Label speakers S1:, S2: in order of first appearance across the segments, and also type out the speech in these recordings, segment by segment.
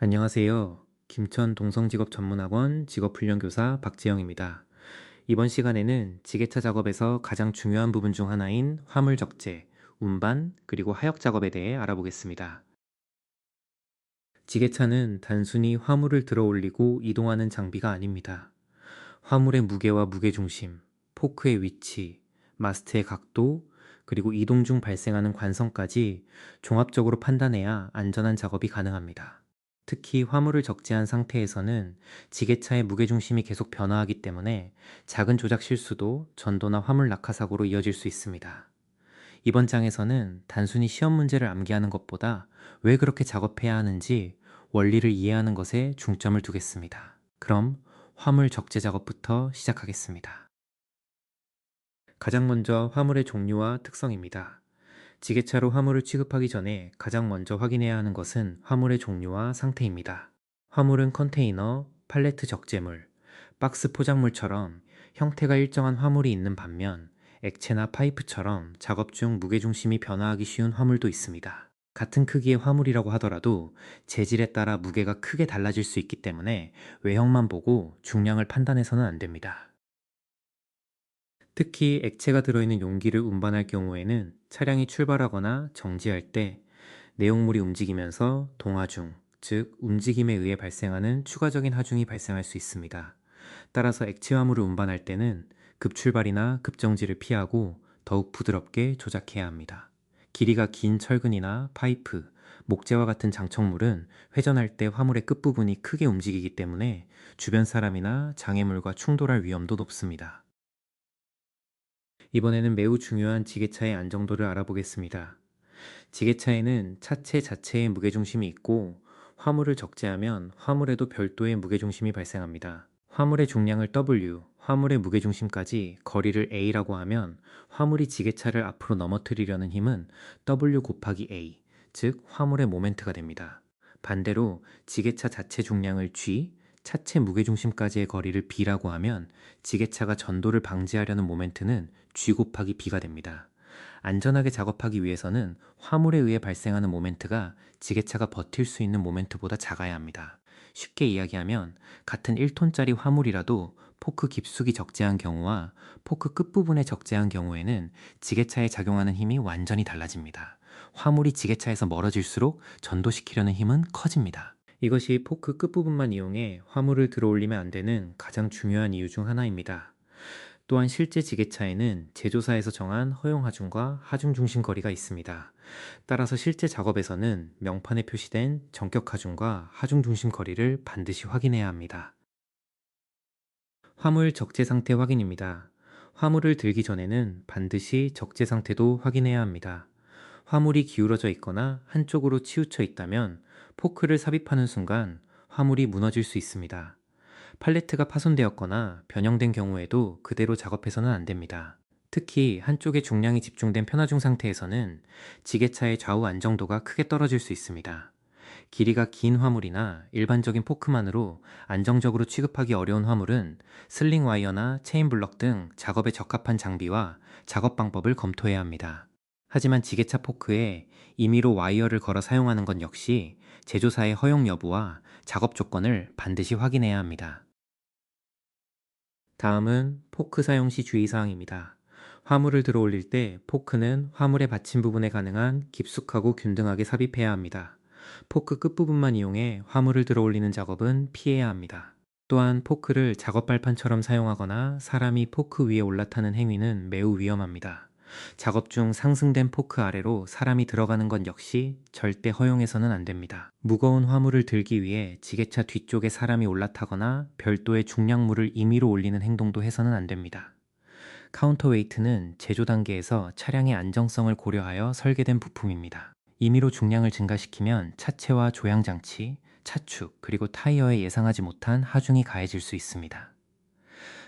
S1: 안녕하세요. 김천 동성직업전문학원 직업훈련교사 박지영입니다. 이번 시간에는 지게차 작업에서 가장 중요한 부분 중 하나인 화물 적재, 운반, 그리고 하역 작업에 대해 알아보겠습니다. 지게차는 단순히 화물을 들어 올리고 이동하는 장비가 아닙니다. 화물의 무게와 무게중심, 포크의 위치, 마스트의 각도, 그리고 이동 중 발생하는 관성까지 종합적으로 판단해야 안전한 작업이 가능합니다. 특히 화물을 적재한 상태에서는 지게차의 무게중심이 계속 변화하기 때문에 작은 조작 실수도 전도나 화물 낙하 사고로 이어질 수 있습니다. 이번 장에서는 단순히 시험 문제를 암기하는 것보다 왜 그렇게 작업해야 하는지 원리를 이해하는 것에 중점을 두겠습니다. 그럼 화물 적재 작업부터 시작하겠습니다. 가장 먼저 화물의 종류와 특성입니다. 지게차로 화물을 취급하기 전에 가장 먼저 확인해야 하는 것은 화물의 종류와 상태입니다. 화물은 컨테이너, 팔레트 적재물, 박스 포장물처럼 형태가 일정한 화물이 있는 반면 액체나 파이프처럼 작업 중 무게중심이 변화하기 쉬운 화물도 있습니다. 같은 크기의 화물이라고 하더라도 재질에 따라 무게가 크게 달라질 수 있기 때문에 외형만 보고 중량을 판단해서는 안 됩니다. 특히 액체가 들어있는 용기를 운반할 경우에는 차량이 출발하거나 정지할 때 내용물이 움직이면서 동하중, 즉 움직임에 의해 발생하는 추가적인 하중이 발생할 수 있습니다. 따라서 액체 화물을 운반할 때는 급출발이나 급정지를 피하고 더욱 부드럽게 조작해야 합니다. 길이가 긴 철근이나 파이프, 목재와 같은 장착물은 회전할 때 화물의 끝부분이 크게 움직이기 때문에 주변 사람이나 장애물과 충돌할 위험도 높습니다. 이번에는 매우 중요한 지게차의 안정도를 알아보겠습니다. 지게차에는 차체 자체의 무게중심이 있고 화물을 적재하면 화물에도 별도의 무게중심이 발생합니다. 화물의 중량을 W, 화물의 무게중심까지 거리를 A라고 하면 화물이 지게차를 앞으로 넘어뜨리려는 힘은 W 곱하기 A, 즉 화물의 모멘트가 됩니다. 반대로 지게차 자체 중량을 G, 차체 무게중심까지의 거리를 B라고 하면 지게차가 전도를 방지하려는 모멘트는 G 곱하기 B가 됩니다. 안전하게 작업하기 위해서는 화물에 의해 발생하는 모멘트가 지게차가 버틸 수 있는 모멘트보다 작아야 합니다. 쉽게 이야기하면 같은 1톤짜리 화물이라도 포크 깊숙이 적재한 경우와 포크 끝부분에 적재한 경우에는 지게차에 작용하는 힘이 완전히 달라집니다. 화물이 지게차에서 멀어질수록 전도시키려는 힘은 커집니다. 이것이 포크 끝부분만 이용해 화물을 들어 올리면 안 되는 가장 중요한 이유 중 하나입니다. 또한 실제 지게차에는 제조사에서 정한 허용 하중과 하중 중심 거리가 있습니다. 따라서 실제 작업에서는 명판에 표시된 정격 하중과 하중 중심 거리를 반드시 확인해야 합니다. 화물 적재 상태 확인입니다. 화물을 들기 전에는 반드시 적재 상태도 확인해야 합니다. 화물이 기울어져 있거나 한쪽으로 치우쳐 있다면 포크를 삽입하는 순간 화물이 무너질 수 있습니다. 팔레트가 파손되었거나 변형된 경우에도 그대로 작업해서는 안 됩니다. 특히 한쪽에 중량이 집중된 편하중 상태에서는 지게차의 좌우 안정도가 크게 떨어질 수 있습니다. 길이가 긴 화물이나 일반적인 포크만으로 안정적으로 취급하기 어려운 화물은 슬링 와이어나 체인 블럭 등 작업에 적합한 장비와 작업 방법을 검토해야 합니다. 하지만 지게차 포크에 임의로 와이어를 걸어 사용하는 것 역시 제조사의 허용 여부와 작업 조건을 반드시 확인해야 합니다. 다음은 포크 사용 시 주의사항입니다. 화물을 들어 올릴 때 포크는 화물의 받침 부분에 가능한 깊숙하고 균등하게 삽입해야 합니다. 포크 끝부분만 이용해 화물을 들어 올리는 작업은 피해야 합니다. 또한 포크를 작업 발판처럼 사용하거나 사람이 포크 위에 올라타는 행위는 매우 위험합니다. 작업 중 상승된 포크 아래로 사람이 들어가는 것 역시 절대 허용해서는 안 됩니다. 무거운 화물을 들기 위해 지게차 뒤쪽에 사람이 올라타거나 별도의 중량물을 임의로 올리는 행동도 해서는 안 됩니다. 카운터웨이트는 제조 단계에서 차량의 안정성을 고려하여 설계된 부품입니다. 임의로 중량을 증가시키면 차체와 조향장치, 차축, 그리고 타이어에 예상하지 못한 하중이 가해질 수 있습니다.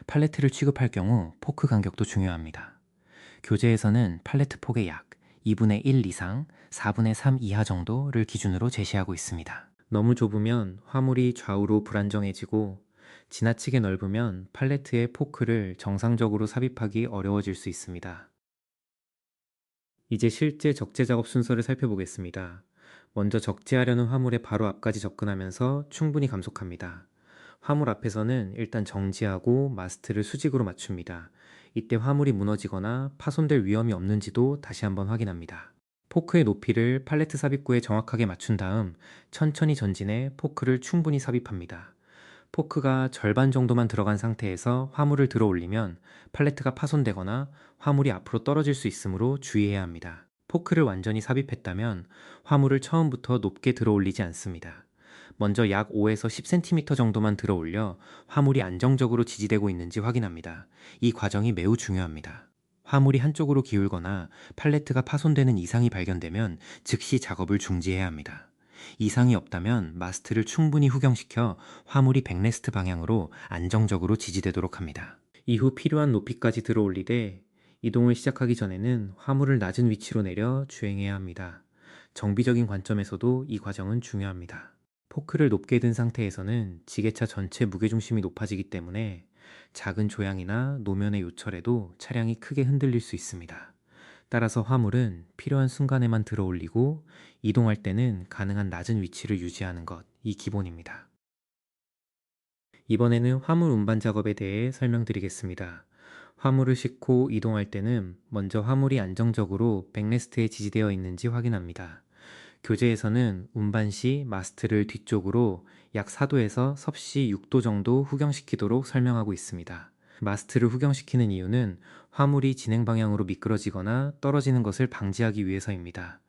S1: 팔레트를 취급할 경우 포크 간격도 중요합니다. 교재에서는 팔레트 폭의 약 2분의 1 이상, 4분의 3 이하 정도를 기준으로 제시하고 있습니다. 너무 좁으면 화물이 좌우로 불안정해지고 지나치게 넓으면 팔레트에 포크를 정상적으로 삽입하기 어려워질 수 있습니다. 이제 실제 적재 작업 순서를 살펴보겠습니다. 먼저 적재하려는 화물의 바로 앞까지 접근하면서 충분히 감속합니다. 화물 앞에서는 일단 정지하고 마스트를 수직으로 맞춥니다. 이때 화물이 무너지거나 파손될 위험이 없는지도 다시 한번 확인합니다. 포크의 높이를 팔레트 삽입구에 정확하게 맞춘 다음 천천히 전진해 포크를 충분히 삽입합니다. 포크가 절반 정도만 들어간 상태에서 화물을 들어 올리면 팔레트가 파손되거나 화물이 앞으로 떨어질 수 있으므로 주의해야 합니다. 포크를 완전히 삽입했다면 화물을 처음부터 높게 들어 올리지 않습니다. 먼저 약 5에서 10cm 정도만 들어 올려 화물이 안정적으로 지지되고 있는지 확인합니다. 이 과정이 매우 중요합니다. 화물이 한쪽으로 기울거나 팔레트가 파손되는 이상이 발견되면 즉시 작업을 중지해야 합니다. 이상이 없다면 마스트를 충분히 후경시켜 화물이 백레스트 방향으로 안정적으로 지지되도록 합니다. 이후 필요한 높이까지 들어 올리되 이동을 시작하기 전에는 화물을 낮은 위치로 내려 주행해야 합니다. 정비적인 관점에서도 이 과정은 중요합니다. 포크를 높게 든 상태에서는 지게차 전체 무게중심이 높아지기 때문에 작은 조향이나 노면의 요철에도 차량이 크게 흔들릴 수 있습니다. 따라서 화물은 필요한 순간에만 들어 올리고 이동할 때는 가능한 낮은 위치를 유지하는 것, 이 기본입니다. 이번에는 화물 운반 작업에 대해 설명드리겠습니다. 화물을 싣고 이동할 때는 먼저 화물이 안정적으로 백레스트에 지지되어 있는지 확인합니다. 교재에서는 운반 시 마스트를 뒤쪽으로 약 4도에서 섭씨 6도 정도 후경시키도록 설명하고 있습니다. 마스트를 후경시키는 이유는 화물이 진행 방향으로 미끄러지거나 떨어지는 것을 방지하기 위해서입니다.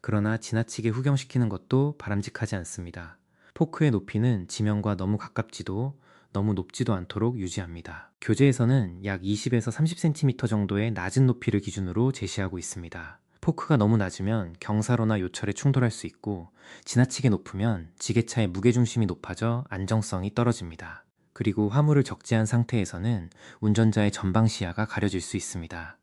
S1: 그러나 지나치게 후경시키는 것도 바람직하지 않습니다. 포크의 높이는 지면과 너무 가깝지도 너무 높지도 않도록 유지합니다. 교재에서는 약 20에서 30cm 정도의 낮은 높이를 기준으로 제시하고 있습니다. 포크가 너무 낮으면 경사로나 요철에 충돌할 수 있고 지나치게 높으면 지게차의 무게중심이 높아져 안정성이 떨어집니다. 그리고 화물을 적재한 상태에서는 운전자의 전방 시야가 가려질 수 있습니다.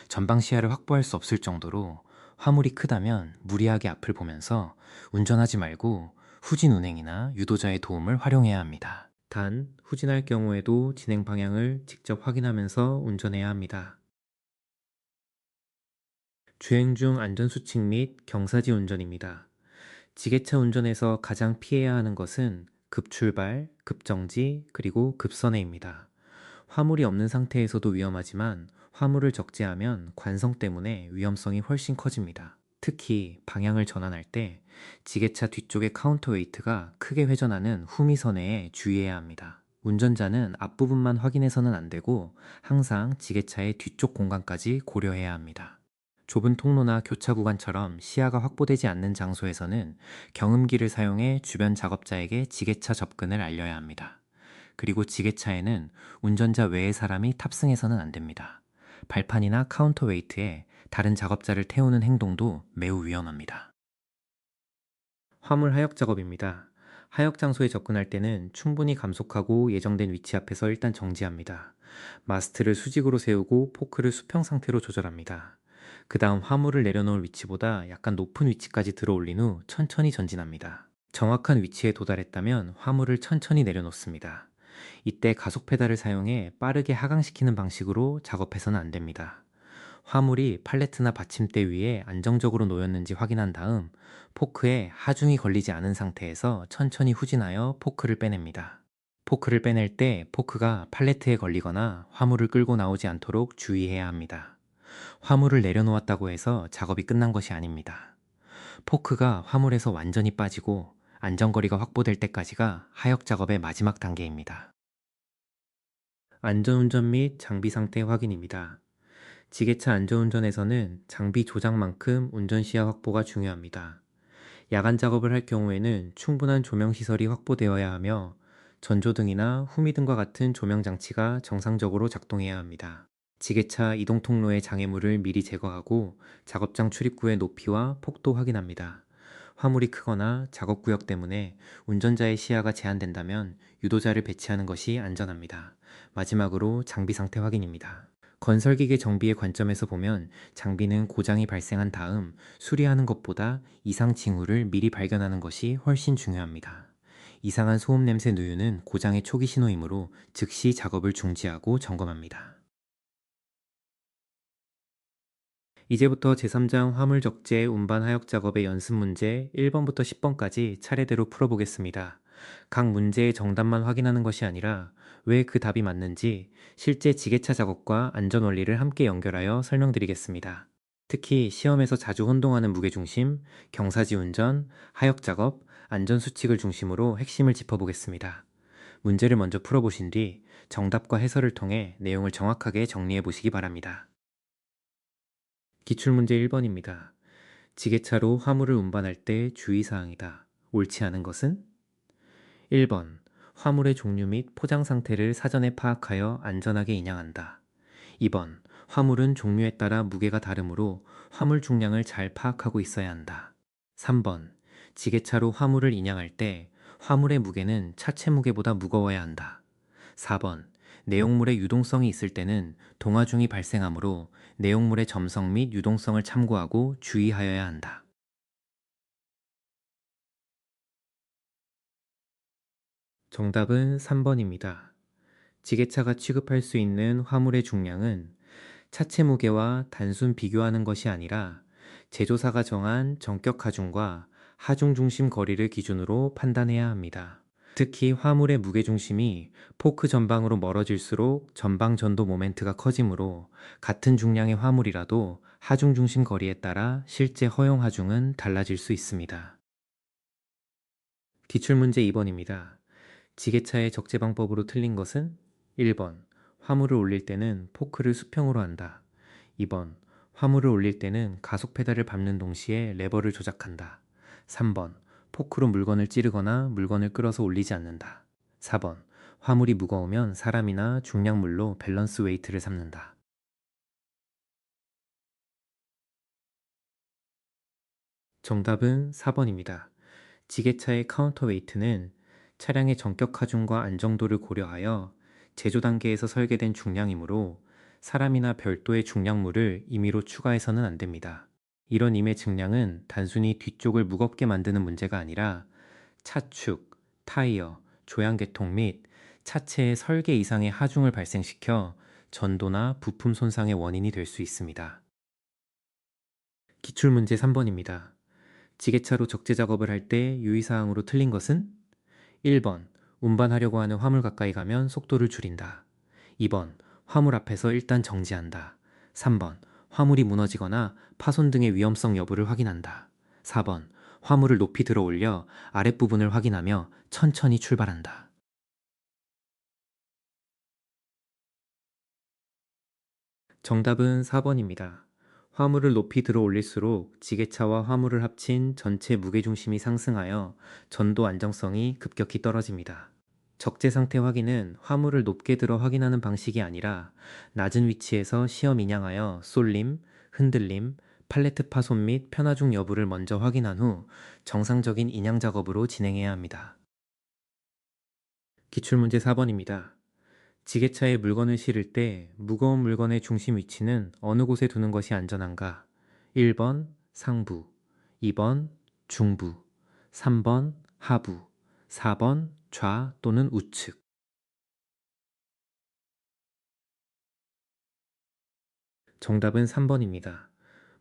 S1: 전방 시야를 확보할 수 없을 정도로 화물이 크다면 무리하게 앞을 보면서 운전하지 말고 후진 운행이나 유도자의 도움을 활용해야 합니다. 단, 후진할 경우에도 진행 방향을 직접 확인하면서 운전해야 합니다. 주행 중 안전수칙 및 경사지 운전입니다. 지게차 운전에서 가장 피해야 하는 것은 급출발, 급정지, 그리고 급선회입니다. 화물이 없는 상태에서도 위험하지만 화물을 적재하면 관성 때문에 위험성이 훨씬 커집니다. 특히 방향을 전환할 때 지게차 뒤쪽의 카운터웨이트가 크게 회전하는 후미선회에 주의해야 합니다. 운전자는 앞부분만 확인해서는 안 되고 항상 지게차의 뒤쪽 공간까지 고려해야 합니다. 좁은 통로나 교차 구간처럼 시야가 확보되지 않는 장소에서는 경음기를 사용해 주변 작업자에게 지게차 접근을 알려야 합니다. 그리고 지게차에는 운전자 외의 사람이 탑승해서는 안 됩니다. 발판이나 카운터웨이트에 다른 작업자를 태우는 행동도 매우 위험합니다. 화물 하역 작업입니다. 하역 장소에 접근할 때는 충분히 감속하고 예정된 위치 앞에서 일단 정지합니다. 마스트를 수직으로 세우고 포크를 수평 상태로 조절합니다. 그 다음 화물을 내려놓을 위치보다 약간 높은 위치까지 들어 올린 후 천천히 전진합니다. 정확한 위치에 도달했다면 화물을 천천히 내려놓습니다. 이때 가속 페달을 사용해 빠르게 하강시키는 방식으로 작업해서는 안 됩니다. 화물이 팔레트나 받침대 위에 안정적으로 놓였는지 확인한 다음 포크에 하중이 걸리지 않은 상태에서 천천히 후진하여 포크를 빼냅니다. 포크를 빼낼 때 포크가 팔레트에 걸리거나 화물을 끌고 나오지 않도록 주의해야 합니다. 화물을 내려놓았다고 해서 작업이 끝난 것이 아닙니다. 포크가 화물에서 완전히 빠지고 안전거리가 확보될 때까지가 하역 작업의 마지막 단계입니다. 안전운전 및 장비 상태 확인입니다. 지게차 안전운전에서는 장비 조작만큼 운전시야 확보가 중요합니다. 야간 작업을 할 경우에는 충분한 조명시설이 확보되어야 하며 전조등이나 후미등과 같은 조명 장치가 정상적으로 작동해야 합니다. 지게차 이동 통로의 장애물을 미리 제거하고 작업장 출입구의 높이와 폭도 확인합니다. 화물이 크거나 작업구역 때문에 운전자의 시야가 제한된다면 유도자를 배치하는 것이 안전합니다. 마지막으로 장비 상태 확인입니다. 건설기계 정비의 관점에서 보면 장비는 고장이 발생한 다음 수리하는 것보다 이상 징후를 미리 발견하는 것이 훨씬 중요합니다. 이상한 소음 냄새 누유는 고장의 초기 신호이므로 즉시 작업을 중지하고 점검합니다. 이제부터 제3장 화물적재 운반 하역 작업의 연습 문제 1번부터 10번까지 차례대로 풀어보겠습니다. 각 문제의 정답만 확인하는 것이 아니라 왜 그 답이 맞는지 실제 지게차 작업과 안전 원리를 함께 연결하여 설명드리겠습니다. 특히 시험에서 자주 혼동하는 무게중심, 경사지 운전, 하역 작업, 안전 수칙을 중심으로 핵심을 짚어보겠습니다. 문제를 먼저 풀어보신 뒤 정답과 해설을 통해 내용을 정확하게 정리해 보시기 바랍니다. 기출문제 1번입니다. 지게차로 화물을 운반할 때 주의사항이다. 옳지 않은 것은? 1번. 화물의 종류 및 포장 상태를 사전에 파악하여 안전하게 인양한다. 2번. 화물은 종류에 따라 무게가 다르므로 화물 중량을 잘 파악하고 있어야 한다. 3번. 지게차로 화물을 인양할 때 화물의 무게는 차체 무게보다 무거워야 한다. 4번. 내용물의 유동성이 있을 때는 동화중이 발생하므로 내용물의 점성 및 유동성을 참고하고 주의하여야 한다. 정답은 3번입니다. 지게차가 취급할 수 있는 화물의 중량은 차체 무게와 단순 비교하는 것이 아니라 제조사가 정한 전격 하중과 하중 중심 거리를 기준으로 판단해야 합니다. 특히 화물의 무게 중심이 포크 전방으로 멀어질수록 전방 전도 모멘트가 커지므로 같은 중량의 화물이라도 하중 중심 거리에 따라 실제 허용 하중은 달라질 수 있습니다. 기출문제 2번입니다. 지게차의 적재 방법으로 틀린 것은? 1번. 화물을 올릴 때는 포크를 수평으로 한다. 2번. 화물을 올릴 때는 가속 페달을 밟는 동시에 레버를 조작한다. 3번. 포크로 물건을 찌르거나 물건을 끌어서 올리지 않는다. 4번. 화물이 무거우면 사람이나 중량물로 밸런스 웨이트를 삼는다. 정답은 4번입니다. 지게차의 카운터 웨이트는 차량의 전격 하중과 안정도를 고려하여 제조 단계에서 설계된 중량이므로 사람이나 별도의 중량물을 임의로 추가해서는 안 됩니다. 이런 임의 증량은 단순히 뒤쪽을 무겁게 만드는 문제가 아니라 차축, 타이어, 조향계통 및 차체의 설계 이상의 하중을 발생시켜 전도나 부품 손상의 원인이 될 수 있습니다. 기출문제 3번입니다. 지게차로 적재 작업을 할 때 유의사항으로 틀린 것은? 1번. 운반하려고 하는 화물 가까이 가면 속도를 줄인다. 2번. 화물 앞에서 일단 정지한다. 3번. 화물이 무너지거나 파손 등의 위험성 여부를 확인한다. 4번. 화물을 높이 들어 올려 아랫부분을 확인하며 천천히 출발한다. 정답은 4번입니다. 화물을 높이 들어 올릴수록 지게차와 화물을 합친 전체 무게중심이 상승하여 전도 안정성이 급격히 떨어집니다. 적재 상태 확인은 화물을 높게 들어 확인하는 방식이 아니라 낮은 위치에서 시험 인양하여 쏠림, 흔들림, 팔레트 파손 및 편하중 여부를 먼저 확인한 후 정상적인 인양 작업으로 진행해야 합니다. 기출문제 4번입니다. 지게차에 물건을 실을 때 무거운 물건의 중심 위치는 어느 곳에 두는 것이 안전한가? 1번 상부, 2번 중부, 3번 하부, 4번 좌 또는 우측. 정답은 3번입니다.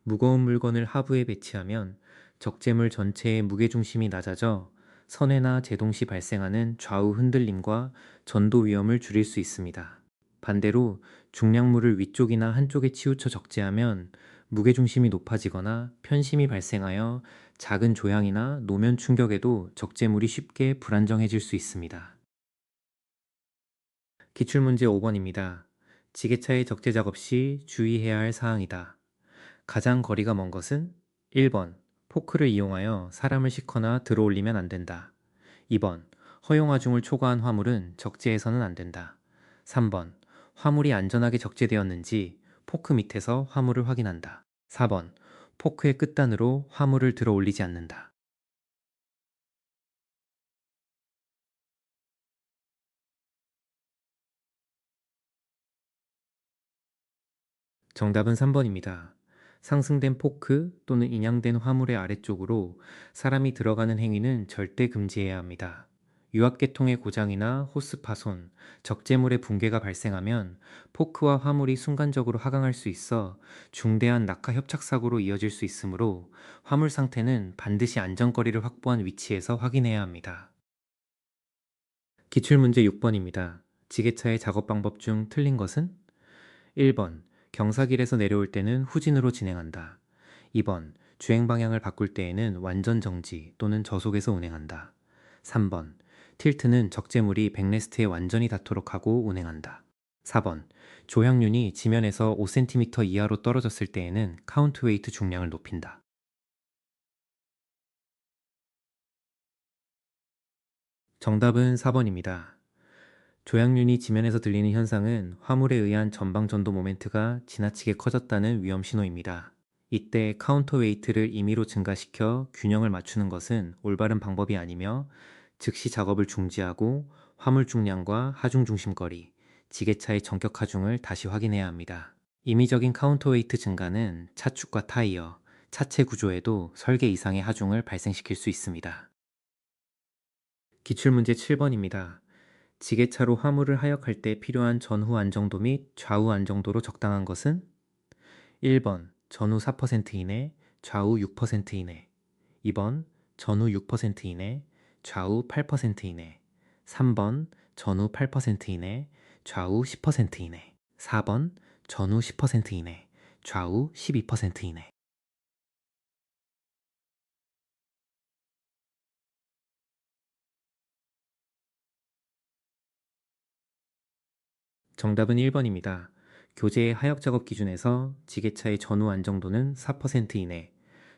S1: 무거운 물건을 하부에 배치하면 적재물 전체의 무게중심이 낮아져 선회나 제동 시 발생하는 좌우 흔들림과 전도 위험을 줄일 수 있습니다. 반대로 중량물을 위쪽이나 한쪽에 치우쳐 적재하면 무게중심이 높아지거나 편심이 발생하여 작은 조향이나 노면 충격에도 적재물이 쉽게 불안정해질 수 있습니다. 기출문제 5번입니다. 지게차의 적재 작업 시 주의해야 할 사항이다. 가장 거리가 먼 것은? 1번. 포크를 이용하여 사람을 싣거나 들어올리면 안 된다. 2번. 허용 하중을 초과한 화물은 적재해서는 안 된다. 3번. 화물이 안전하게 적재되었는지 포크 밑에서 화물을 확인한다. 4번. 포크의 끝단으로 화물을 들어 올리지 않는다. 정답은 3번입니다. 상승된 포크 또는 인양된 화물의 아래쪽으로 사람이 들어가는 행위는 절대 금지해야 합니다. 유압계통의 고장이나 호스 파손, 적재물의 붕괴가 발생하면 포크와 화물이 순간적으로 하강할 수 있어 중대한 낙하 협착 사고로 이어질 수 있으므로 화물 상태는 반드시 안전거리를 확보한 위치에서 확인해야 합니다. 기출문제 6번입니다. 지게차의 작업 방법 중 틀린 것은? 1번, 경사길에서 내려올 때는 후진으로 진행한다. 2번, 주행 방향을 바꿀 때에는 완전 정지 또는 저속에서 운행한다. 3번, 틸트는 적재물이 백레스트에 완전히 닿도록 하고 운행한다. 4번, 조향륜이 지면에서 5cm 이하로 떨어졌을 때에는 카운트웨이트 중량을 높인다. 정답은 4번입니다. 조향륜이 지면에서 들리는 현상은 화물에 의한 전방 전도 모멘트가 지나치게 커졌다는 위험 신호입니다. 이때 카운터웨이트를 임의로 증가시켜 균형을 맞추는 것은 올바른 방법이 아니며 즉시 작업을 중지하고 화물 중량과 하중 중심거리, 지게차의 전격 하중을 다시 확인해야 합니다. 임의적인 카운터웨이트 증가는 차축과 타이어, 차체 구조에도 설계 이상의 하중을 발생시킬 수 있습니다. 기출문제 7번입니다. 지게차로 화물을 하역할 때 필요한 전후 안정도 및 좌우 안정도로 적당한 것은? 1번 전후 4% 이내, 좌우 6% 이내. 2번 전후 6% 이내, 좌우 8% 이내. 3번 전후 8% 이내, 좌우 10% 이내. 4번 전후 10% 이내, 좌우 12% 이내. 정답은 1번입니다. 교재의 하역 작업 기준에서 지게차의 전후 안정도는 4% 이내,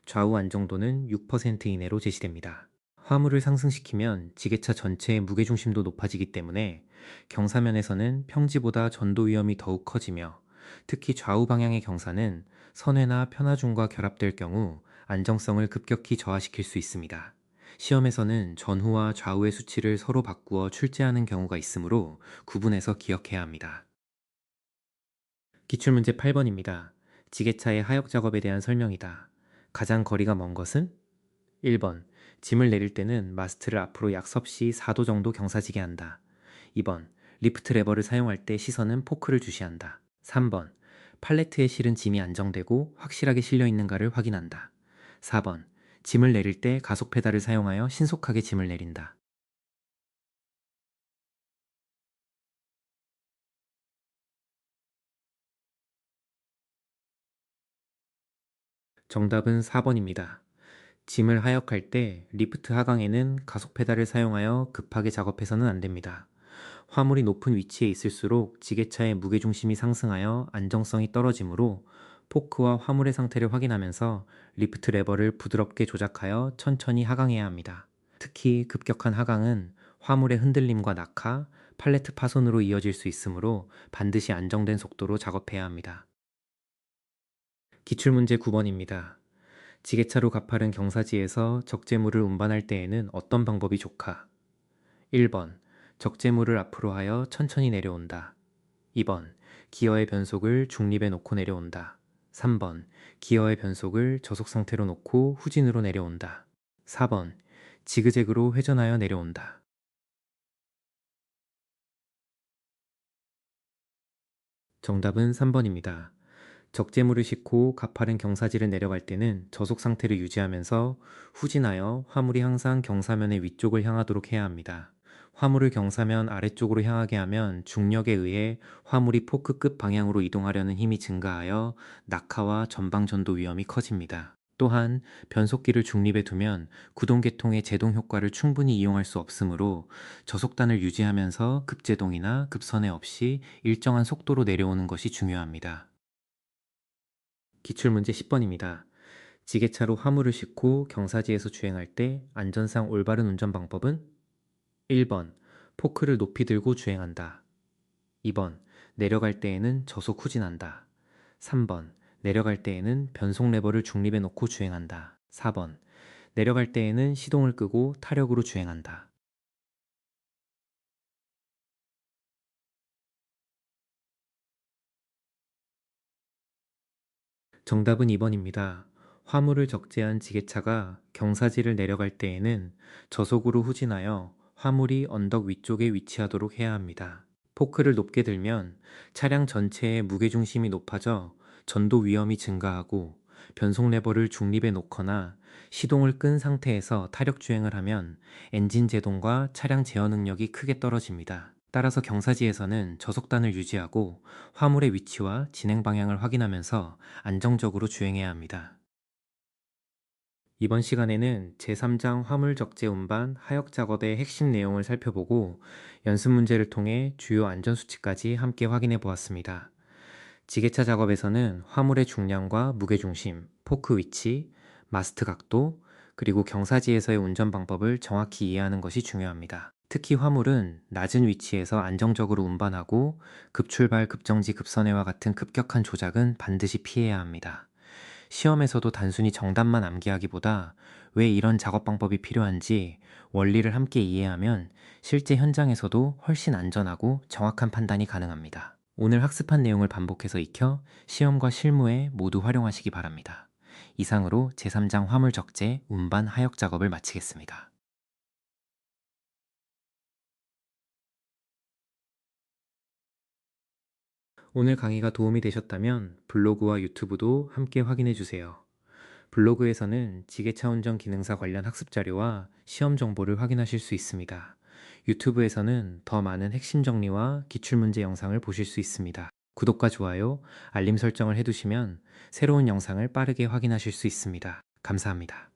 S1: 좌우 안정도는 6% 이내로 제시됩니다. 화물을 상승시키면 지게차 전체의 무게중심도 높아지기 때문에 경사면에서는 평지보다 전도 위험이 더욱 커지며 특히 좌우 방향의 경사는 선회나 편하중과 결합될 경우 안정성을 급격히 저하시킬 수 있습니다. 시험에서는 전후와 좌우의 수치를 서로 바꾸어 출제하는 경우가 있으므로 구분해서 기억해야 합니다. 기출문제 8번입니다. 지게차의 하역 작업에 대한 설명이다. 가장 거리가 먼 것은? 1번, 짐을 내릴 때는 마스트를 앞으로 약 섭씨 4도 정도 경사지게 한다. 2번, 리프트 레버를 사용할 때 시선은 포크를 주시한다. 3번, 팔레트에 실은 짐이 안정되고 확실하게 실려 있는가를 확인한다. 4번, 짐을 내릴 때 가속 페달을 사용하여 신속하게 짐을 내린다. 정답은 4번입니다. 짐을 하역할 때 리프트 하강에는 가속 페달을 사용하여 급하게 작업해서는 안 됩니다. 화물이 높은 위치에 있을수록 지게차의 무게중심이 상승하여 안정성이 떨어지므로 포크와 화물의 상태를 확인하면서 리프트 레버를 부드럽게 조작하여 천천히 하강해야 합니다. 특히 급격한 하강은 화물의 흔들림과 낙하, 팔레트 파손으로 이어질 수 있으므로 반드시 안정된 속도로 작업해야 합니다. 기출문제 9번입니다. 지게차로 가파른 경사지에서 적재물을 운반할 때에는 어떤 방법이 좋까? 1번, 적재물을 앞으로 하여 천천히 내려온다. 2번, 기어의 변속을 중립에 놓고 내려온다. 3번, 기어의 변속을 저속 상태로 놓고 후진으로 내려온다. 4번, 지그재그로 회전하여 내려온다. 정답은 3번입니다. 적재물을 싣고 가파른 경사지를 내려갈 때는 저속 상태를 유지하면서 후진하여 화물이 항상 경사면의 위쪽을 향하도록 해야 합니다. 화물을 경사면 아래쪽으로 향하게 하면 중력에 의해 화물이 포크 끝 방향으로 이동하려는 힘이 증가하여 낙하와 전방 전도 위험이 커집니다. 또한 변속기를 중립에 두면 구동계통의 제동 효과를 충분히 이용할 수 없으므로 저속단을 유지하면서 급제동이나 급선회 없이 일정한 속도로 내려오는 것이 중요합니다. 기출문제 10번입니다. 지게차로 화물을 싣고 경사지에서 주행할 때 안전상 올바른 운전 방법은? 1번, 포크를 높이 들고 주행한다. 2번, 내려갈 때에는 저속 후진한다. 3번, 내려갈 때에는 변속 레버를 중립에 놓고 주행한다. 4번, 내려갈 때에는 시동을 끄고 타력으로 주행한다. 정답은 2번입니다. 화물을 적재한 지게차가 경사지를 내려갈 때에는 저속으로 후진하여 화물이 언덕 위쪽에 위치하도록 해야 합니다. 포크를 높게 들면 차량 전체의 무게중심이 높아져 전도 위험이 증가하고, 변속 레버를 중립에 놓거나 시동을 끈 상태에서 타력 주행을 하면 엔진 제동과 차량 제어 능력이 크게 떨어집니다. 따라서 경사지에서는 저속단을 유지하고 화물의 위치와 진행 방향을 확인하면서 안정적으로 주행해야 합니다. 이번 시간에는 제3장 화물적재 운반 하역 작업의 핵심 내용을 살펴보고, 연습 문제를 통해 주요 안전수칙까지 함께 확인해 보았습니다. 지게차 작업에서는 화물의 중량과 무게중심, 포크 위치, 마스트 각도, 그리고 경사지에서의 운전 방법을 정확히 이해하는 것이 중요합니다. 특히 화물은 낮은 위치에서 안정적으로 운반하고, 급출발, 급정지, 급선회와 같은 급격한 조작은 반드시 피해야 합니다. 시험에서도 단순히 정답만 암기하기보다 왜 이런 작업 방법이 필요한지 원리를 함께 이해하면 실제 현장에서도 훨씬 안전하고 정확한 판단이 가능합니다. 오늘 학습한 내용을 반복해서 익혀 시험과 실무에 모두 활용하시기 바랍니다. 이상으로 제3장 화물적재 운반 하역 작업을 마치겠습니다. 오늘 강의가 도움이 되셨다면 블로그와 유튜브도 함께 확인해 주세요. 블로그에서는 지게차 운전 기능사 관련 학습 자료와 시험 정보를 확인하실 수 있습니다. 유튜브에서는 더 많은 핵심 정리와 기출문제 영상을 보실 수 있습니다. 구독과 좋아요, 알림 설정을 해두시면 새로운 영상을 빠르게 확인하실 수 있습니다. 감사합니다.